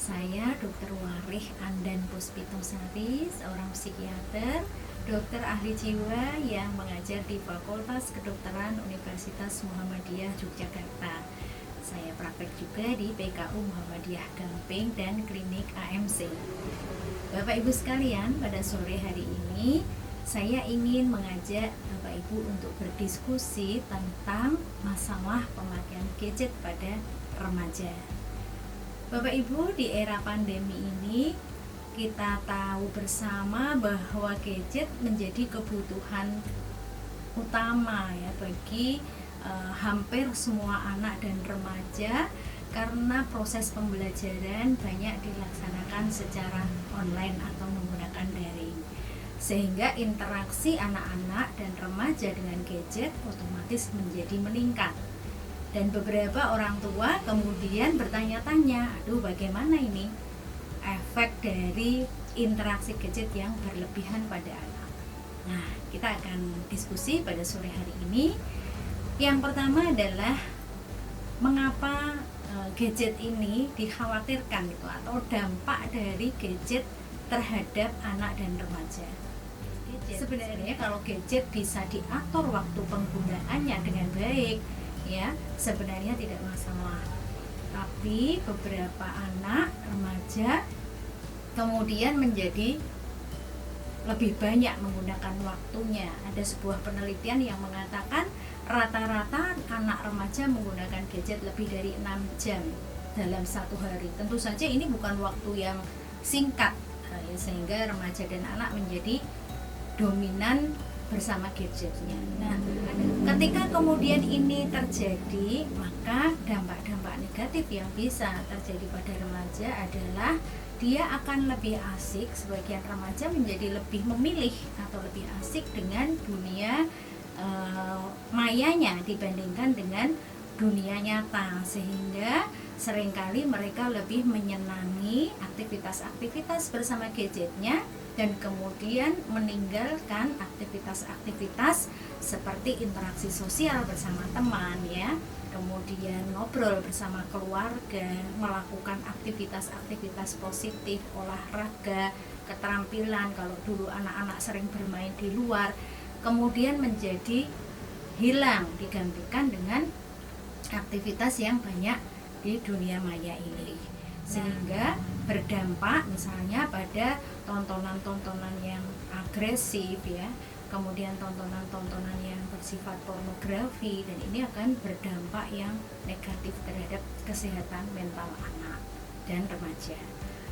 Saya Dr. Warih Andan Puspitusari, seorang psikiater, dokter ahli jiwa yang mengajar di Fakultas Kedokteran Universitas Muhammadiyah Yogyakarta. Saya praktek juga di PKU Muhammadiyah Gamping dan Klinik AMC. Bapak Ibu sekalian, pada sore hari ini saya ingin mengajak Bapak Ibu untuk berdiskusi tentang masalah pemakaian gadget pada remaja. Bapak Ibu, di era pandemi ini kita tahu bersama bahwa gadget menjadi kebutuhan utama ya bagi hampir semua anak dan remaja, karena proses pembelajaran banyak dilaksanakan secara online atau menggunakan daring, sehingga interaksi anak-anak dan remaja dengan gadget otomatis menjadi meningkat. Dan beberapa orang tua kemudian bertanya-tanya, aduh bagaimana ini efek dari interaksi gadget yang berlebihan pada anak. Nah, kita akan diskusi pada sore hari ini. Yang pertama adalah mengapa gadget ini dikhawatirkan gitu, atau dampak dari gadget terhadap anak dan remaja. Sebenarnya kalau gadget bisa diatur waktu penggunaannya dengan baik, ya sebenarnya tidak masalah. Tapi beberapa anak remaja kemudian menjadi lebih banyak menggunakan waktunya. Ada sebuah penelitian yang mengatakan rata-rata anak remaja menggunakan gadget lebih dari 6 jam dalam satu hari. Tentu saja ini bukan waktu yang singkat, sehingga remaja dan anak menjadi dominan bersama gadgetnya. Nah, ketika kemudian ini terjadi, maka dampak-dampak negatif yang bisa terjadi pada remaja adalah dia akan lebih asik, sebagian remaja menjadi lebih memilih atau lebih asik dengan dunia mayanya dibandingkan dengan dunia nyata, sehingga seringkali mereka lebih menyenangi aktivitas-aktivitas bersama gadgetnya dan kemudian meninggalkan aktivitas-aktivitas seperti interaksi sosial bersama teman, ya, kemudian ngobrol bersama keluarga, melakukan aktivitas-aktivitas positif, olahraga, keterampilan. Kalau dulu anak-anak sering bermain di luar, kemudian menjadi hilang digantikan dengan aktivitas yang banyak di dunia maya ini, sehingga berdampak misalnya pada tontonan-tontonan yang agresif, ya, kemudian tontonan-tontonan yang bersifat pornografi, dan ini akan berdampak yang negatif terhadap kesehatan mental anak dan remaja.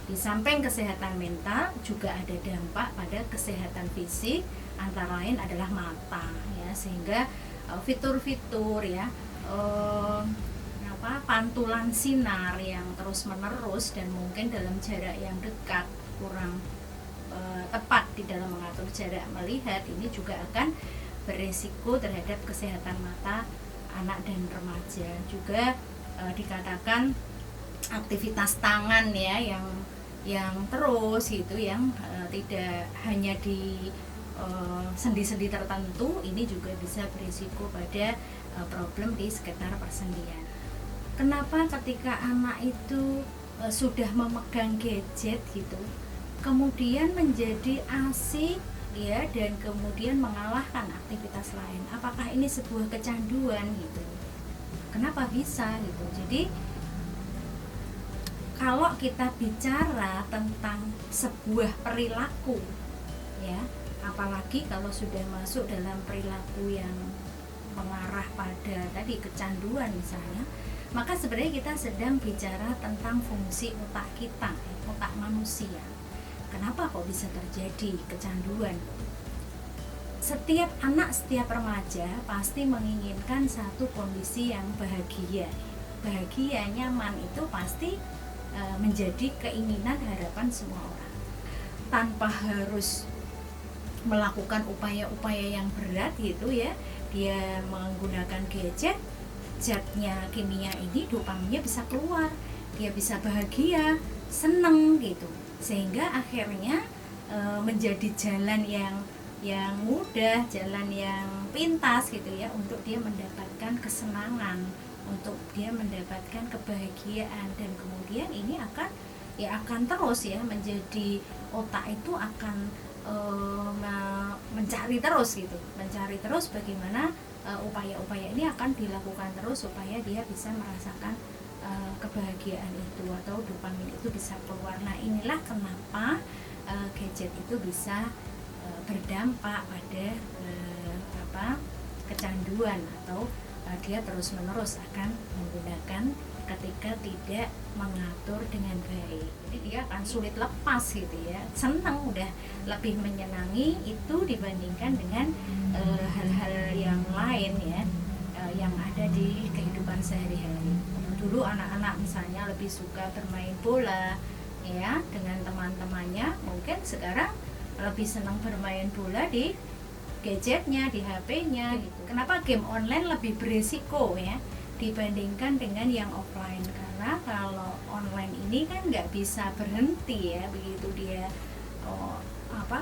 Di samping kesehatan mental juga ada dampak pada kesehatan fisik, antara lain adalah mata, ya, sehingga fitur-fitur, ya, pantulan sinar yang terus-menerus dan mungkin dalam jarak yang dekat kurang tepat di dalam mengatur jarak melihat, ini juga akan beresiko terhadap kesehatan mata anak dan remaja. Juga dikatakan aktivitas tangan, ya, yang terus gitu, yang tidak hanya di sendi-sendi tertentu, ini juga bisa berisiko pada problem di sekitar persendian. Kenapa ketika anak itu sudah memegang gadget gitu, kemudian menjadi asik, ya, dan kemudian mengalahkan aktivitas lain? Apakah ini sebuah kecanduan gitu? Kenapa bisa gitu? Jadi kalau kita bicara tentang sebuah perilaku, ya, apalagi kalau sudah masuk dalam perilaku yang mengarah pada tadi kecanduan misalnya, maka sebenarnya kita sedang bicara tentang fungsi otak kita, otak manusia. Kenapa kok bisa terjadi kecanduan? Setiap anak, setiap remaja pasti menginginkan satu kondisi yang bahagia. Bahagia, nyaman itu pasti menjadi keinginan, harapan semua orang. Tanpa harus melakukan upaya-upaya yang berat gitu, ya, dia menggunakan gadget, zatnya kimia ini, dopaminnya bisa keluar, dia bisa bahagia, seneng gitu, sehingga akhirnya menjadi jalan yang mudah, jalan yang pintas gitu, ya, untuk dia mendapatkan kesenangan, untuk dia mendapatkan kebahagiaan, dan kemudian ini akan ya akan terus ya menjadi, otak itu akan mencari terus gitu, mencari terus bagaimana upaya-upaya ini akan dilakukan terus supaya dia bisa merasakan kebahagiaan itu atau dopamin itu bisa keluar. Nah inilah kenapa gadget itu bisa berdampak pada kecanduan atau dia terus menerus akan menggunakan ketika tidak mengatur dengan baik. Jadi dia akan sulit lepas gitu ya, senang, udah lebih menyenangi itu dibandingkan dengan hal-hal yang lain ya, yang ada di kehidupan sehari-hari. Dulu anak-anak misalnya lebih suka bermain bola ya dengan teman-temannya, mungkin sekarang lebih senang bermain bola di gadgetnya, di HP-nya gitu. Kenapa game online lebih berisiko ya dibandingkan dengan yang offline? Karena kalau online ini kan nggak bisa berhenti ya, begitu dia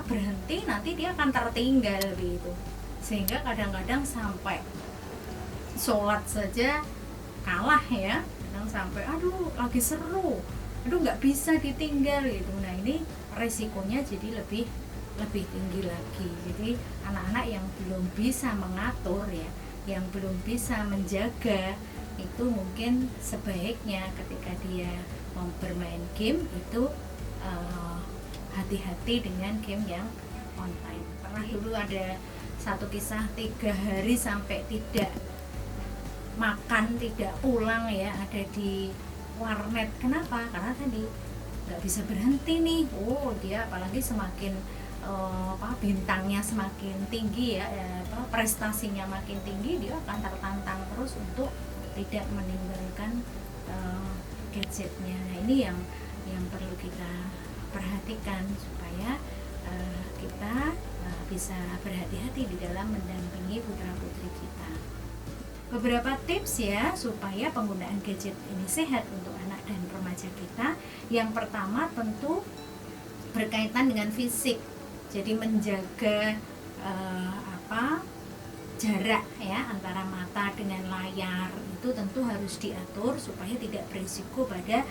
berhenti nanti dia akan tertinggal begitu, sehingga kadang-kadang sampai sholat saja kalah ya, kadang sampai aduh lagi seru, aduh nggak bisa ditinggal gitu. Nah ini resikonya jadi lebih tinggi lagi. Jadi anak-anak yang belum bisa mengatur ya, yang belum bisa menjaga itu, mungkin sebaiknya ketika dia mau bermain game itu hati-hati dengan game yang online. Pernah dulu ada satu kisah 3 hari sampai tidak makan, tidak pulang ya, ada di warnet. Kenapa? Karena tadi nggak bisa berhenti nih. Dia apalagi semakin bintangnya semakin tinggi ya, prestasinya makin tinggi, dia akan tertantang terus untuk tidak meninggalkan gadgetnya. Nah ini yang perlu kita perhatikan supaya kita bisa berhati-hati di dalam mendampingi putra-putri kita. Beberapa tips ya supaya penggunaan gadget ini sehat untuk anak dan remaja kita. Yang pertama tentu berkaitan dengan fisik. Jadi menjaga jarak ya antara mata dengan layar itu tentu harus diatur supaya tidak berisiko pada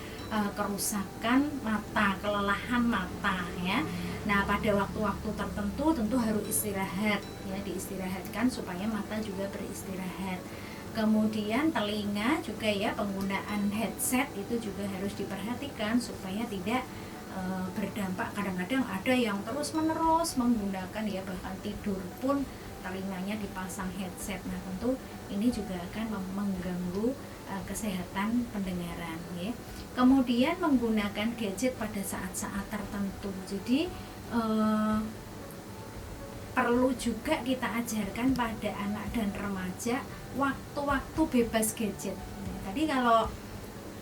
kerusakan mata, kelelahan mata ya. Nah pada waktu-waktu tertentu tentu harus istirahat ya, diistirahatkan supaya mata juga beristirahat. Kemudian telinga juga ya, penggunaan headset itu juga harus diperhatikan supaya tidak berdampak. Kadang-kadang ada yang terus-menerus menggunakan ya, bahkan tidur pun telinganya dipasang headset. Nah tentu ini juga akan mengganggu kesehatan pendengaran ya. Kemudian menggunakan gadget pada saat-saat tertentu. Jadi perlu juga kita ajarkan pada anak dan remaja waktu-waktu bebas gadget. Tadi kalau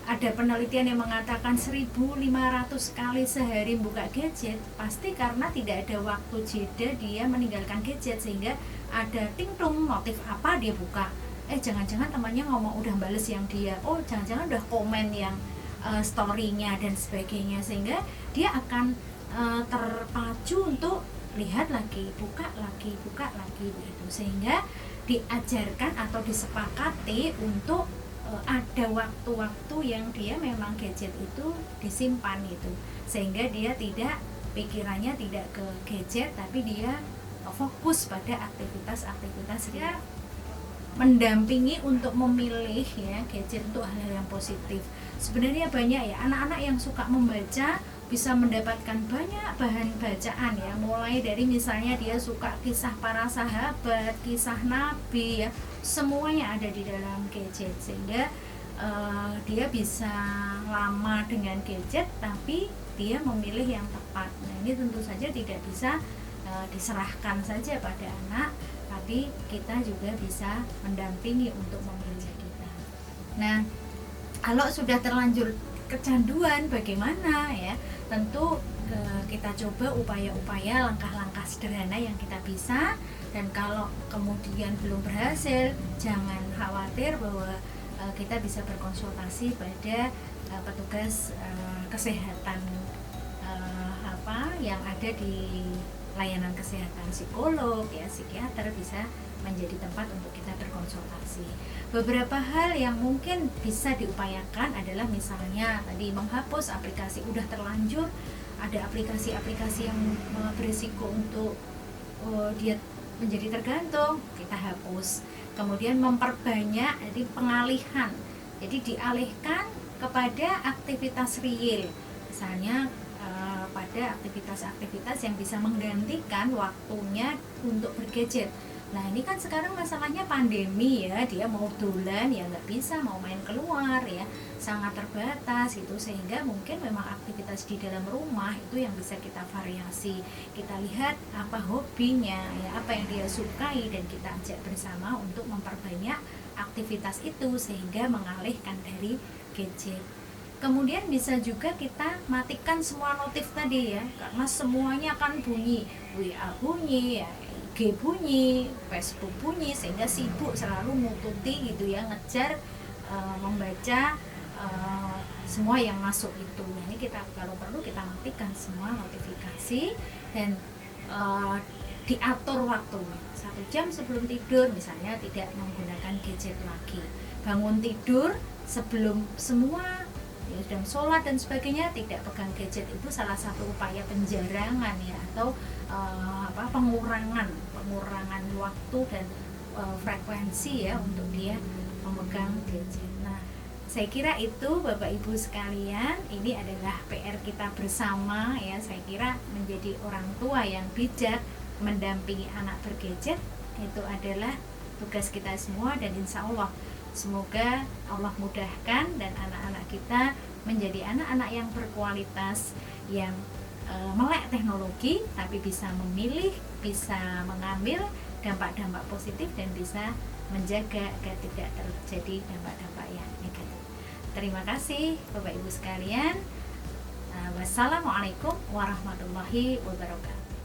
ada penelitian yang mengatakan 1.500 kali sehari buka gadget, pasti karena tidak ada waktu jeda dia meninggalkan gadget, sehingga ada ting-tung notif apa dia buka, jangan-jangan temannya ngomong udah bales yang dia, jangan-jangan udah komen yang story-nya dan sebagainya, sehingga dia akan terpacu untuk lihat lagi, buka lagi begitu. Sehingga diajarkan atau disepakati untuk ada waktu-waktu yang dia memang gadget itu disimpan gitu, sehingga dia tidak, pikirannya tidak ke gadget tapi dia fokus pada aktivitas dia, mendampingi untuk memilih ya gadget untuk hal-hal yang positif. Sebenarnya banyak ya anak-anak yang suka membaca, bisa mendapatkan banyak bahan bacaan ya, mulai dari misalnya dia suka kisah para sahabat, kisah nabi ya, semuanya ada di dalam gadget, sehingga dia bisa lama dengan gadget tapi dia memilih yang tepat. Nah ini tentu saja tidak bisa diserahkan saja pada anak, tapi kita juga bisa mendampingi untuk memilih kita. Nah kalau sudah terlanjur kecanduan bagaimana ya, tentu kita coba upaya-upaya, langkah-langkah sederhana yang kita bisa. Dan kalau kemudian belum berhasil, jangan khawatir, bahwa kita bisa berkonsultasi pada petugas kesehatan yang ada di layanan kesehatan, psikolog ya, psikiater, bisa menjadi tempat untuk kita berkonsultasi. Beberapa hal yang mungkin bisa diupayakan adalah misalnya tadi menghapus aplikasi, udah terlanjur ada aplikasi-aplikasi yang berisiko untuk dia menjadi tergantung, kita hapus. Kemudian memperbanyak, jadi pengalihan, jadi dialihkan kepada aktivitas real, misalnya pada aktivitas-aktivitas yang bisa menggantikan waktunya untuk bergadget. Nah ini kan sekarang masalahnya pandemi ya, dia mau dolan ya nggak bisa, mau main keluar ya sangat terbatas itu, sehingga mungkin memang aktivitas di dalam rumah itu yang bisa kita variasi, kita lihat apa hobinya ya, apa yang dia sukai, dan kita ajak bersama untuk memperbanyak aktivitas itu sehingga mengalihkan dari gadget. Kemudian bisa juga kita matikan semua notif tadi ya, karena semuanya akan bunyi, WA bunyi ya, IG bunyi, Facebook bunyi, sehingga sibuk selalu nututi gitu ya, ngejar membaca semua yang masuk itu. Nah, ini kita kalau perlu kita matikan semua notifikasi dan diatur waktunya 1 jam sebelum tidur misalnya tidak menggunakan gadget lagi. Bangun tidur sebelum semua ya sedang sholat dan sebagainya tidak pegang gadget, itu salah satu upaya penjarangan ya, atau pengurangan waktu dan frekuensi ya untuk dia memegang gadget. Nah saya kira itu Bapak Ibu sekalian, ini adalah PR kita bersama ya. Saya kira menjadi orang tua yang bijak mendampingi anak bergadget itu adalah tugas kita semua, dan insya Allah semoga Allah mudahkan dan anak-anak kita menjadi anak-anak yang berkualitas, yang melek teknologi tapi bisa memilih, bisa mengambil dampak-dampak positif, dan bisa menjaga agar tidak terjadi dampak-dampak yang negatif. Terima kasih Bapak Ibu sekalian. Wassalamualaikum warahmatullahi wabarakatuh.